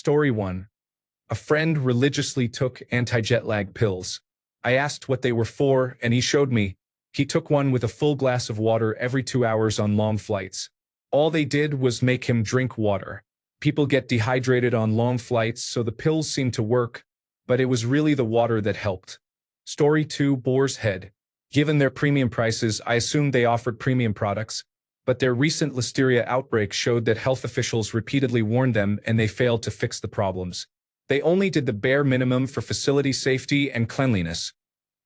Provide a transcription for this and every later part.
Story 1. A friend religiously took anti-jet lag pills. I asked what they were for, and he showed me. He took one with a full glass of water every 2 hours on long flights. All they did was make him drink water. People get dehydrated on long flights, so the pills seemed to work, but it was really the water that helped. Story 2. Boar's Head. Given their premium prices, I assumed they offered premium products, but their recent listeria outbreak showed that health officials repeatedly warned them and they failed to fix the problems. They only did the bare minimum for facility safety and cleanliness,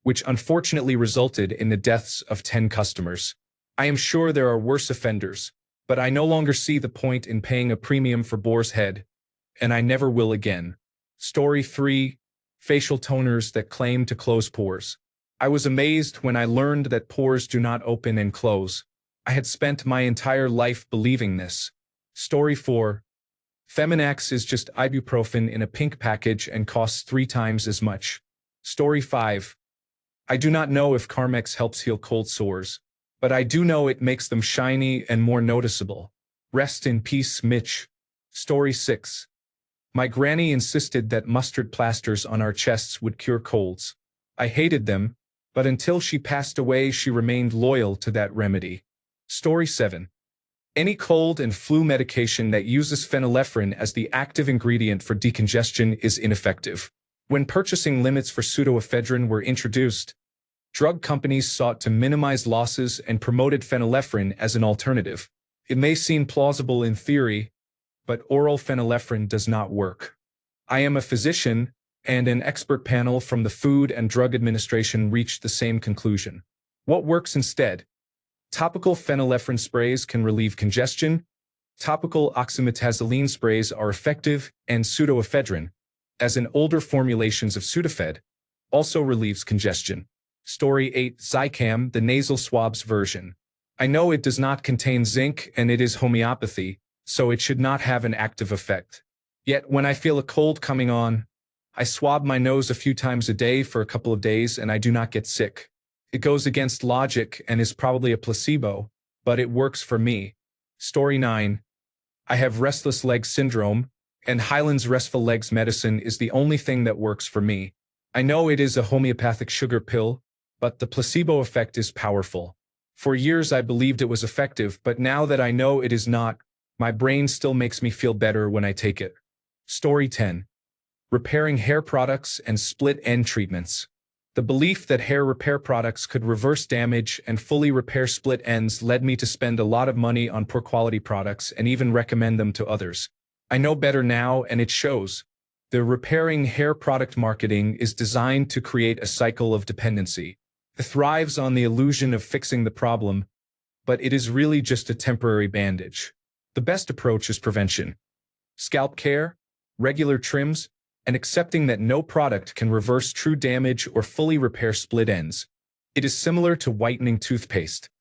which unfortunately resulted in the deaths of 10 customers. I am sure there are worse offenders, but I no longer see the point in paying a premium for Boar's Head, and I never will again. Story 3. Facial toners that claim to close pores. I was amazed when I learned that pores do not open and close. I had spent my entire life believing this. Story 4. Feminax is just ibuprofen in a pink package and costs 3 times as much. Story 5. I do not know if Carmex helps heal cold sores, but I do know it makes them shiny and more noticeable. Rest in peace, Mitch. Story 6. My granny insisted that mustard plasters on our chests would cure colds. I hated them, but until she passed away, she remained loyal to that remedy. Story 7. Any cold and flu medication that uses phenylephrine as the active ingredient for decongestion is ineffective. When purchasing limits for pseudoephedrine were introduced, drug companies sought to minimize losses and promoted phenylephrine as an alternative. It may seem plausible in theory, but oral phenylephrine does not work. I am a physician, and an expert panel from the Food and Drug Administration reached the same conclusion. What works instead? Topical phenylephrine sprays can relieve congestion. Topical oxymetazoline sprays are effective, and pseudoephedrine, as in older formulations of Sudafed, also relieves congestion. Story 8. Zicam, the nasal swabs version. I know it does not contain zinc and it is homeopathy, so it should not have an active effect. Yet when I feel a cold coming on, I swab my nose a few times a day for a couple of days and I do not get sick. It goes against logic and is probably a placebo, but it works for me. Story 9. I have restless leg syndrome, and Hyland's Restful Legs medicine is the only thing that works for me. I know it is a homeopathic sugar pill, but the placebo effect is powerful. For years I believed it was effective, but now that I know it is not, my brain still makes me feel better when I take it. Story 10. Repairing hair products and split-end treatments. The belief that hair repair products could reverse damage and fully repair split ends led me to spend a lot of money on poor quality products and even recommend them to others. I know better now, and it shows. The repairing hair product marketing is designed to create a cycle of dependency. It thrives on the illusion of fixing the problem, but it is really just a temporary bandage. The best approach is prevention. Scalp care, regular trims, and accepting that no product can reverse true damage or fully repair split ends. It is similar to whitening toothpaste.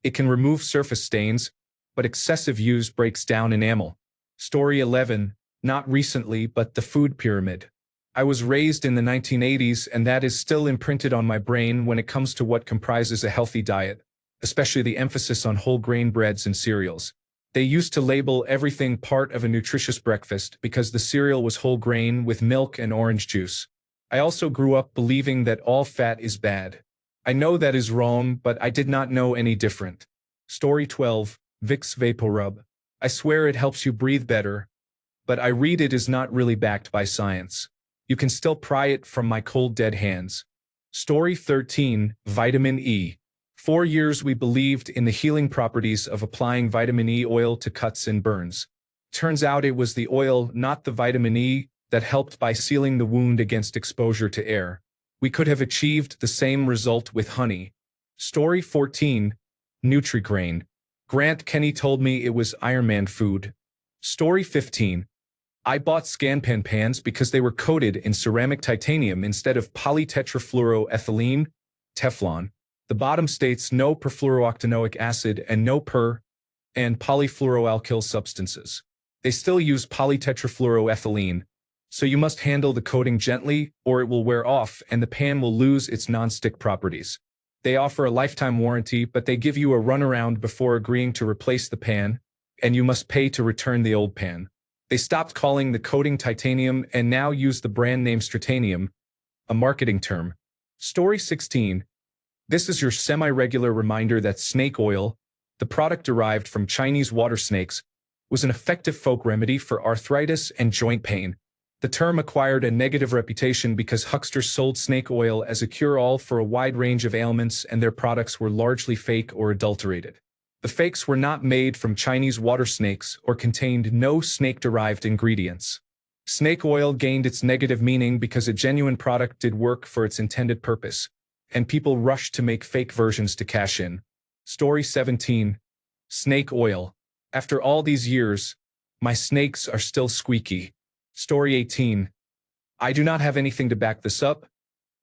It can remove surface stains, but excessive use breaks down enamel. Story 11. Not recently, but the food pyramid. I was raised in the 1980s, and that is still imprinted on my brain when it comes to what comprises a healthy diet, especially the emphasis on whole grain breads and cereals. They used to label everything part of a nutritious breakfast because the cereal was whole grain with milk and orange juice. I also grew up believing that all fat is bad. I know that is wrong, but I did not know any different. Story 12. Vicks VapoRub. I swear it helps you breathe better, but I read it is not really backed by science. You can still pry it from my cold dead hands. Story 13. Vitamin E. For years we believed in the healing properties of applying vitamin E oil to cuts and burns. Turns out it was the oil, not the vitamin E, that helped by sealing the wound against exposure to air. We could have achieved the same result with honey. Story 14. Nutri-Grain. Grant Kenny told me it was Ironman food. Story 15. I bought Scanpan pans because they were coated in ceramic titanium instead of polytetrafluoroethylene, Teflon. The bottom states no perfluorooctanoic acid and no and polyfluoroalkyl substances. They still use polytetrafluoroethylene, so you must handle the coating gently or it will wear off and the pan will lose its non-stick properties. They offer a lifetime warranty, but they give you a runaround before agreeing to replace the pan, and you must pay to return the old pan. They stopped calling the coating titanium and now use the brand name Stratanium, a marketing term. Story 16. This is your semi-regular reminder that snake oil, the product derived from Chinese water snakes, was an effective folk remedy for arthritis and joint pain. The term acquired a negative reputation because hucksters sold snake oil as a cure-all for a wide range of ailments, and their products were largely fake or adulterated. The fakes were not made from Chinese water snakes or contained no snake-derived ingredients. Snake oil gained its negative meaning because a genuine product did work for its intended purpose, and people rushed to make fake versions to cash in. Story 17. Snake oil. After all these years, my snakes are still squeaky. Story 18. I do not have anything to back this up,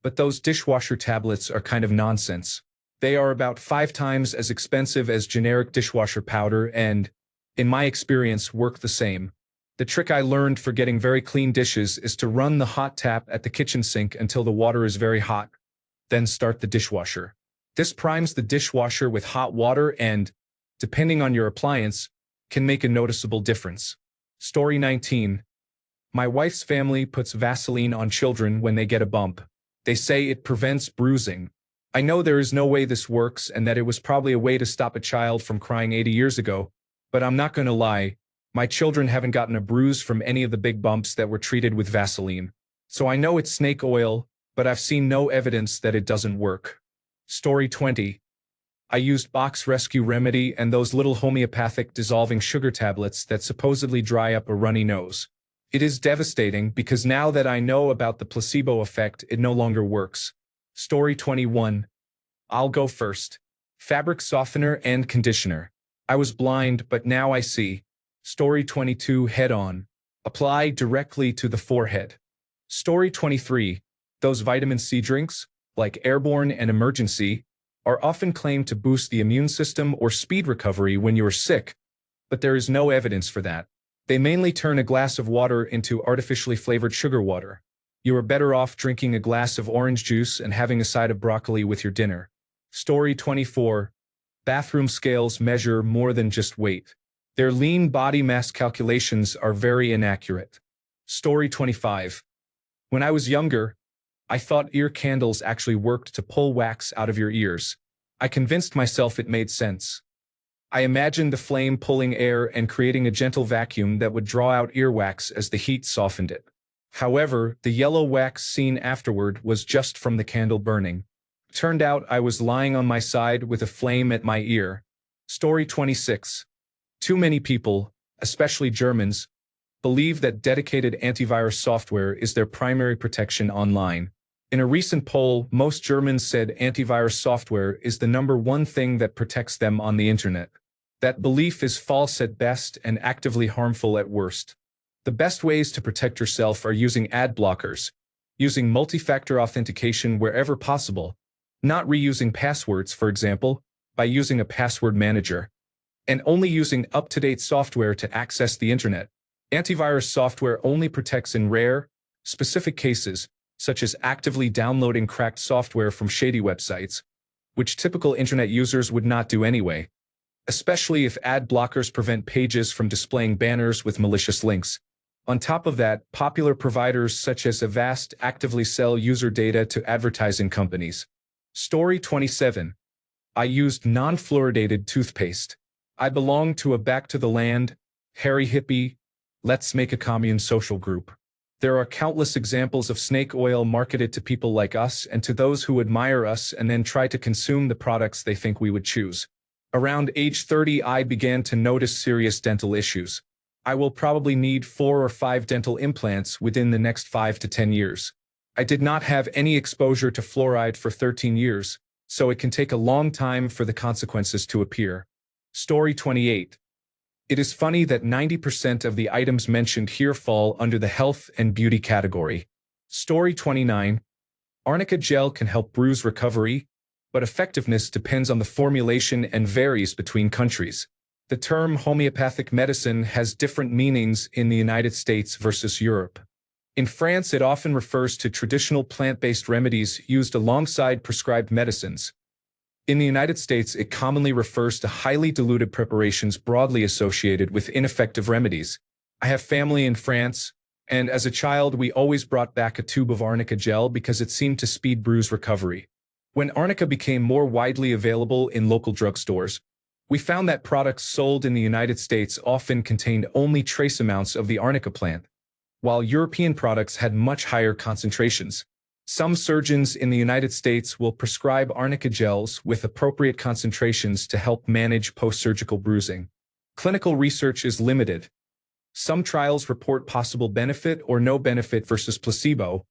but those dishwasher tablets are kind of nonsense. They are about 5 times as expensive as generic dishwasher powder and, in my experience, work the same. The trick I learned for getting very clean dishes is to run the hot tap at the kitchen sink until the water is very hot, then start the dishwasher. This primes the dishwasher with hot water and, depending on your appliance, can make a noticeable difference. Story 19. My wife's family puts Vaseline on children when they get a bump. They say it prevents bruising. I know there is no way this works and that it was probably a way to stop a child from crying 80 years ago, but I'm not going to lie, my children haven't gotten a bruise from any of the big bumps that were treated with Vaseline. So I know it's snake oil, but I've seen no evidence that it doesn't work. Story 20. I used Box Rescue Remedy and those little homeopathic dissolving sugar tablets that supposedly dry up a runny nose. It is devastating because now that I know about the placebo effect, it no longer works. Story 21. I'll go first. Fabric softener and conditioner. I was blind, but now I see. Story 22. Head on. Apply directly to the forehead. Story 23. Those vitamin C drinks, like Airborne and Emergency, are often claimed to boost the immune system or speed recovery when you are sick, but there is no evidence for that. They mainly turn a glass of water into artificially flavored sugar water. You are better off drinking a glass of orange juice and having a side of broccoli with your dinner. Story 24. Bathroom scales measure more than just weight. Their lean body mass calculations are very inaccurate. Story 25. When I was younger, I thought ear candles actually worked to pull wax out of your ears. I convinced myself it made sense. I imagined the flame pulling air and creating a gentle vacuum that would draw out earwax as the heat softened it. However, the yellow wax seen afterward was just from the candle burning. Turned out I was lying on my side with a flame at my ear. Story 26. Too many people, especially Germans, believe that dedicated antivirus software is their primary protection online. In a recent poll, most Germans said antivirus software is the #1 thing that protects them on the internet. That belief is false at best and actively harmful at worst. The best ways to protect yourself are using ad blockers, using multi-factor authentication wherever possible, not reusing passwords, for example, by using a password manager, and only using up-to-date software to access the internet. Antivirus software only protects in rare, specific cases, such as actively downloading cracked software from shady websites, which typical internet users would not do anyway, especially if ad blockers prevent pages from displaying banners with malicious links. On top of that, popular providers such as Avast actively sell user data to advertising companies. Story 27. I used non-fluoridated toothpaste. I belong to a back to the land, hairy hippie, let's make a commune social group. There are countless examples of snake oil marketed to people like us and to those who admire us and then try to consume the products they think we would choose. Around age 30, I began to notice serious dental issues. I will probably need 4 or 5 dental implants within the next 5 to 10 years. I did not have any exposure to fluoride for 13 years, so it can take a long time for the consequences to appear. Story 28. It is funny that 90% of the items mentioned here fall under the health and beauty category. Story 29. Arnica gel can help bruise recovery, but effectiveness depends on the formulation and varies between countries. The term homeopathic medicine has different meanings in the United States versus Europe. In France, it often refers to traditional plant-based remedies used alongside prescribed medicines. In the United States, it commonly refers to highly diluted preparations broadly associated with ineffective remedies. I have family in France, and as a child, we always brought back a tube of arnica gel because it seemed to speed bruise recovery. When arnica became more widely available in local drugstores, we found that products sold in the United States often contained only trace amounts of the arnica plant, while European products had much higher concentrations. Some surgeons in the United States will prescribe arnica gels with appropriate concentrations to help manage post-surgical bruising. Clinical research is limited. Some trials report possible benefit or no benefit versus placebo,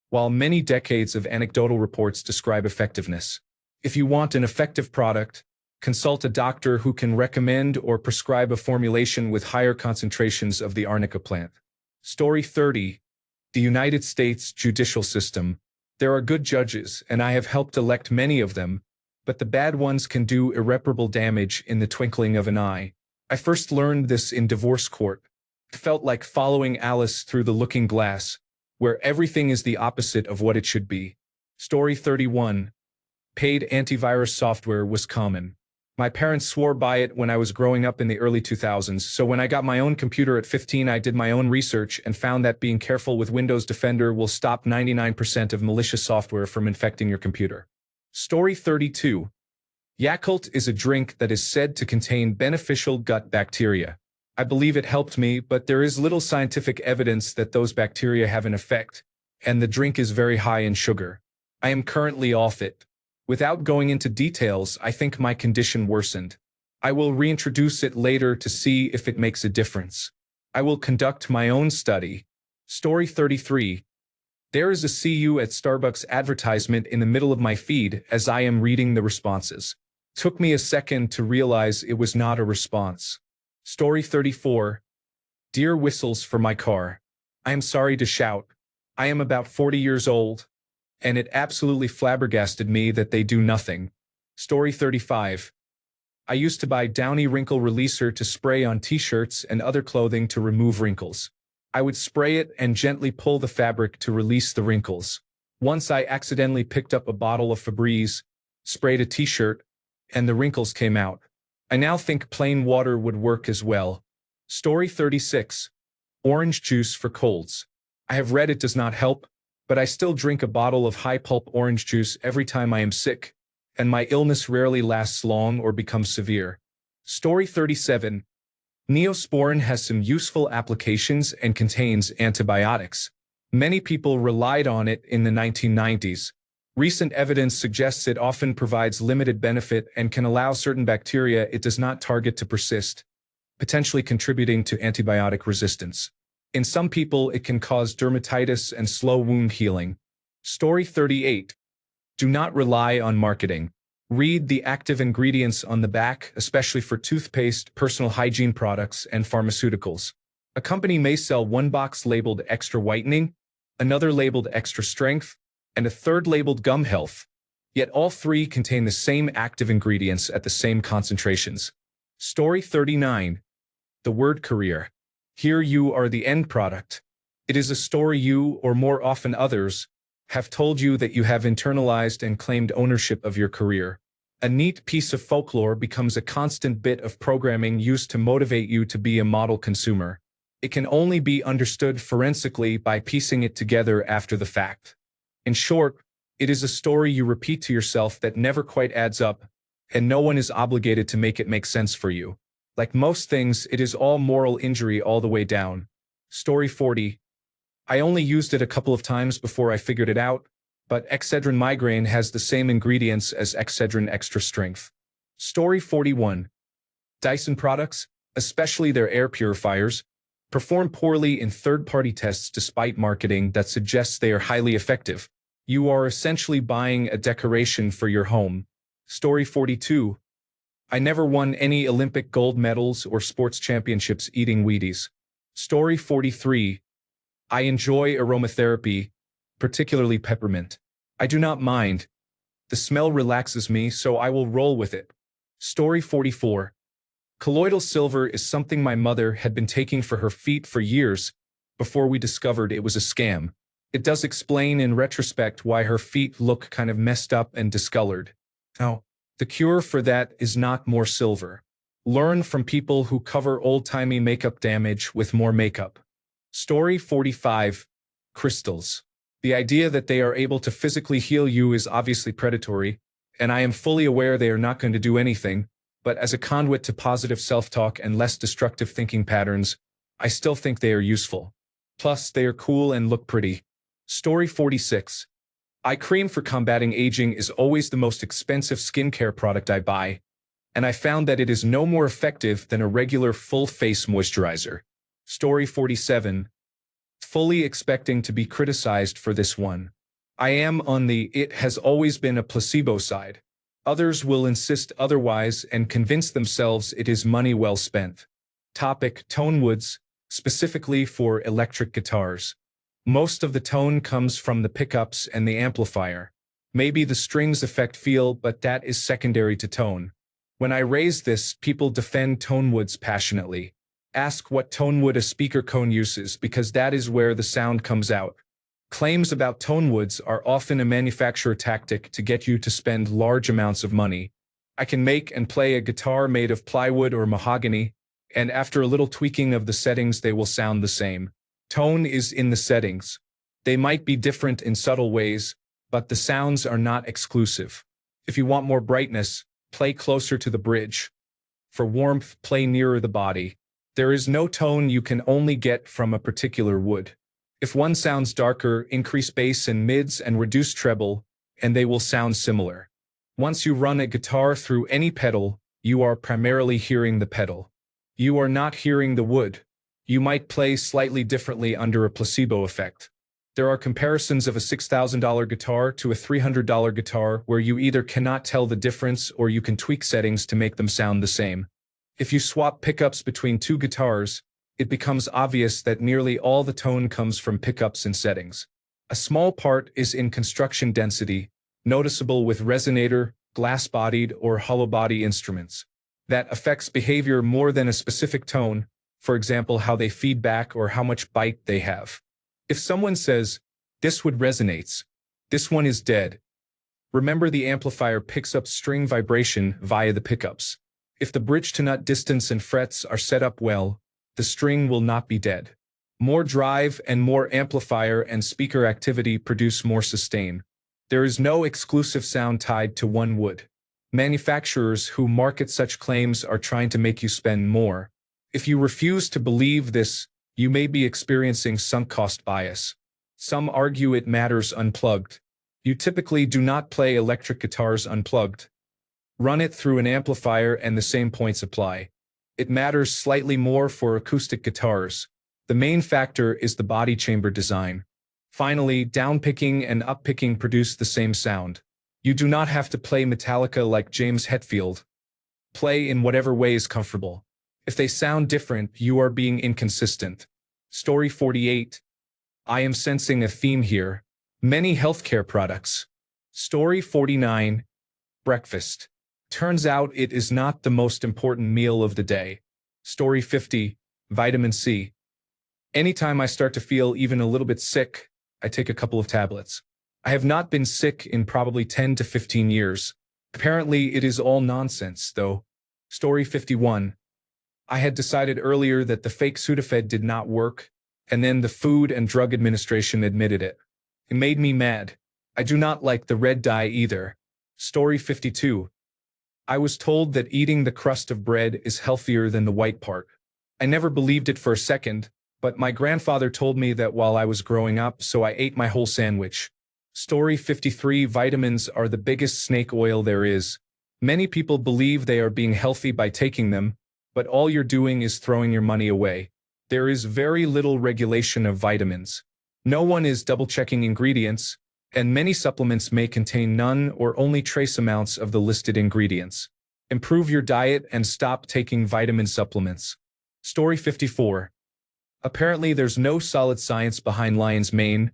while many decades of anecdotal reports describe effectiveness. If you want an effective product, consult a doctor who can recommend or prescribe a formulation with higher concentrations of the arnica plant. Story 30. The United States judicial system. There are good judges, and I have helped elect many of them, but the bad ones can do irreparable damage in the twinkling of an eye. I first learned this in divorce court. It felt like following Alice through the looking glass, where everything is the opposite of what it should be. Story 31. Paid antivirus software was common. My parents swore by it when I was growing up in the early 2000s, so when I got my own computer at 15, I did my own research and found that being careful with Windows Defender will stop 99% of malicious software from infecting your computer. Story 32. Yakult is a drink that is said to contain beneficial gut bacteria. I believe it helped me, but there is little scientific evidence that those bacteria have an effect, and the drink is very high in sugar. I am currently off it. Without going into details, I think my condition worsened. I will reintroduce it later to see if it makes a difference. I will conduct my own study. Story 33. There is a "See you at Starbucks" advertisement in the middle of my feed as I am reading the responses. Took me a second to realize it was not a response. Story 34. Dear whistles for my car. I am sorry to shout. I am about 40 years old, and it absolutely flabbergasted me that they do nothing. Story 35. I used to buy Downy Wrinkle Releaser to spray on t-shirts and other clothing to remove wrinkles. I would spray it and gently pull the fabric to release the wrinkles. Once I accidentally picked up a bottle of Febreze, sprayed a t-shirt, and the wrinkles came out. I now think plain water would work as well. Story 36. Orange juice for colds. I have read it does not help, but I still drink a bottle of high-pulp orange juice every time I am sick, and my illness rarely lasts long or becomes severe. Story 37. Neosporin has some useful applications and contains antibiotics. Many people relied on it in the 1990s. Recent evidence suggests it often provides limited benefit and can allow certain bacteria it does not target to persist, potentially contributing to antibiotic resistance. In some people, it can cause dermatitis and slow wound healing. Story 38. Do not rely on marketing. Read the active ingredients on the back, especially for toothpaste, personal hygiene products, and pharmaceuticals. A company may sell one box labeled extra whitening, another labeled extra strength, and a third labeled gum health. Yet all three contain the same active ingredients at the same concentrations. Story 39. The word career. Here you are the end product. It is a story you, or more often others, have told you that you have internalized and claimed ownership of your career. A neat piece of folklore becomes a constant bit of programming used to motivate you to be a model consumer. It can only be understood forensically by piecing it together after the fact. In short, it is a story you repeat to yourself that never quite adds up, and no one is obligated to make it make sense for you. Like most things, it is all moral injury all the way down. Story 40. I only used it a couple of times before I figured it out, but Excedrin migraine has the same ingredients as Excedrin extra strength. Story 41. Dyson products, especially their air purifiers, perform poorly in third-party tests despite marketing that suggests they are highly effective. You are essentially buying a decoration for your home. Story 42. I never won any Olympic gold medals or sports championships eating Wheaties. Story 43. I enjoy aromatherapy, particularly peppermint. I do not mind. The smell relaxes me, so I will roll with it. Story 44. Colloidal silver is something my mother had been taking for her feet for years before we discovered it was a scam. It does explain in retrospect why her feet look kind of messed up and discolored. Now, the cure for that is not more silver. Learn from people who cover old-timey makeup damage with more makeup. Story 45. Crystals. The idea that they are able to physically heal you is obviously predatory, and I am fully aware they are not going to do anything, but as a conduit to positive self-talk and less destructive thinking patterns, I still think they are useful. Plus, they are cool and look pretty. Story 46. Eye cream for combating aging is always the most expensive skincare product I buy, and I found that it is no more effective than a regular full-face moisturizer. Story 47. Fully expecting to be criticized for this one. I am on the "it has always been a placebo" side. Others will insist otherwise and convince themselves it is money well spent. Topic: tone woods, specifically for electric guitars. Most of the tone comes from the pickups and the amplifier. Maybe the strings affect feel, but that is secondary to tone. When I raise this, people defend tone woods passionately. Ask what tone wood a speaker cone uses because that is where the sound comes out. Claims about tone woods are often a manufacturer tactic to get you to spend large amounts of money. I can make and play a guitar made of plywood or mahogany, and after a little tweaking of the settings they will sound the same. Tone is in the settings. They might be different in subtle ways, but the sounds are not exclusive. If you want more brightness, play closer to the bridge. For warmth, play nearer the body. There is no tone you can only get from a particular wood. If one sounds darker, increase bass and mids and reduce treble, and they will sound similar. Once you run a guitar through any pedal, you are primarily hearing the pedal. You are not hearing the wood. You might play slightly differently under a placebo effect. There are comparisons of a $6,000 guitar to a $300 guitar where you either cannot tell the difference or you can tweak settings to make them sound the same. If you swap pickups between two guitars, it becomes obvious that nearly all the tone comes from pickups and settings. A small part is in construction density, noticeable with resonator, glass-bodied, or hollow-body instruments. That affects behavior more than a specific tone, for example how they feed back or how much bite they have. If someone says, "This wood resonates," this one is dead. Remember, the amplifier picks up string vibration via the pickups. If the bridge-to-nut distance and frets are set up well, the string will not be dead. More drive and more amplifier and speaker activity produce more sustain. There is no exclusive sound tied to one wood. Manufacturers who market such claims are trying to make you spend more. If you refuse to believe this, you may be experiencing sunk cost bias. Some argue it matters unplugged. You typically do not play electric guitars unplugged. Run it through an amplifier and the same points apply. It matters slightly more for acoustic guitars. The main factor is the body chamber design. Finally, downpicking and uppicking produce the same sound. You do not have to play Metallica like James Hetfield. Play in whatever way is comfortable. If they sound different, you are being inconsistent. Story 48. I am sensing a theme here. Many healthcare products. Story 49. Breakfast. Turns out it is not the most important meal of the day. Story 50. Vitamin C. Anytime I start to feel even a little bit sick, I take a couple of tablets. I have not been sick in probably 10 to 15 years. Apparently it is all nonsense, though. Story 51. I had decided earlier that the fake Sudafed did not work, and then the Food and Drug Administration admitted it. It made me mad. I do not like the red dye either. Story 52. I was told that eating the crust of bread is healthier than the white part. I never believed it for a second, but my grandfather told me that while I was growing up, so I ate my whole sandwich. Story 53. Vitamins are the biggest snake oil there is. Many people believe they are being healthy by taking them, but all you're doing is throwing your money away. There is very little regulation of vitamins. No one is double-checking ingredients, and many supplements may contain none or only trace amounts of the listed ingredients. Improve your diet and stop taking vitamin supplements. Story 54. Apparently there's no solid science behind lion's mane,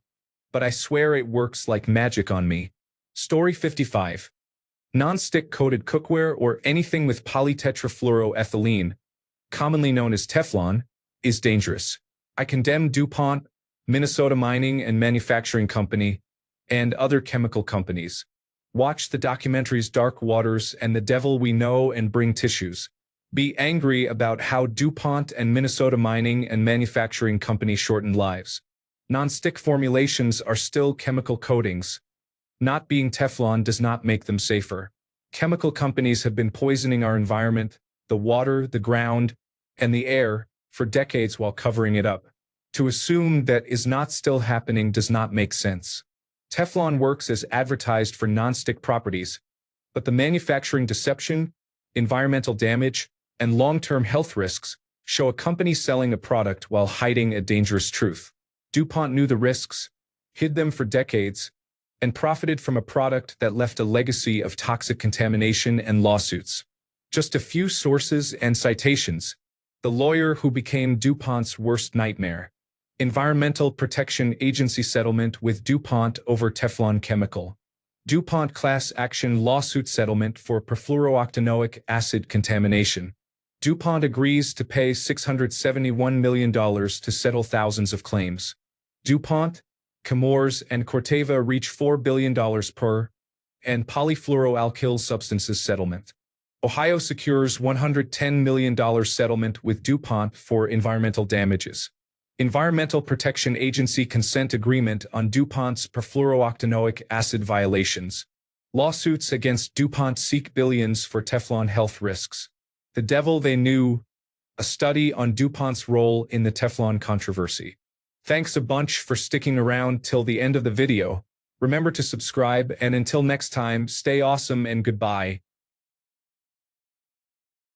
but I swear it works like magic on me. Story 55. Non-stick coated cookware or anything with polytetrafluoroethylene, commonly known as Teflon, is dangerous. I condemn DuPont, Minnesota Mining and Manufacturing Company, and other chemical companies. Watch the documentaries Dark Waters and The Devil We Know and Bring Tissues. Be angry about how DuPont and Minnesota mining and manufacturing companies shorten lives. Non-stick formulations are still chemical coatings. Not being Teflon does not make them safer. Chemical companies have been poisoning our environment, the water, the ground, and the air for decades while covering it up. To assume that is not still happening does not make sense. Teflon works as advertised for non-stick properties, but the manufacturing deception, environmental damage, and long-term health risks show a company selling a product while hiding a dangerous truth. DuPont knew the risks, hid them for decades, and profited from a product that left a legacy of toxic contamination and lawsuits. Just a few sources and citations. The lawyer who became DuPont's worst nightmare. Environmental Protection Agency settlement with DuPont over Teflon chemical. DuPont class action lawsuit settlement for perfluorooctanoic acid contamination. DuPont agrees to pay $671 million to settle thousands of claims. DuPont, Chemours, and Corteva reach $4 billion per, and polyfluoroalkyl substances settlement. Ohio secures $110 million settlement with DuPont for environmental damages. Environmental Protection Agency consent agreement on DuPont's perfluorooctanoic acid violations. Lawsuits against DuPont seek billions for Teflon health risks. The devil they knew. A study on DuPont's role in the Teflon controversy. Thanks a bunch for sticking around till the end of the video. Remember to subscribe, and until next time, stay awesome and goodbye.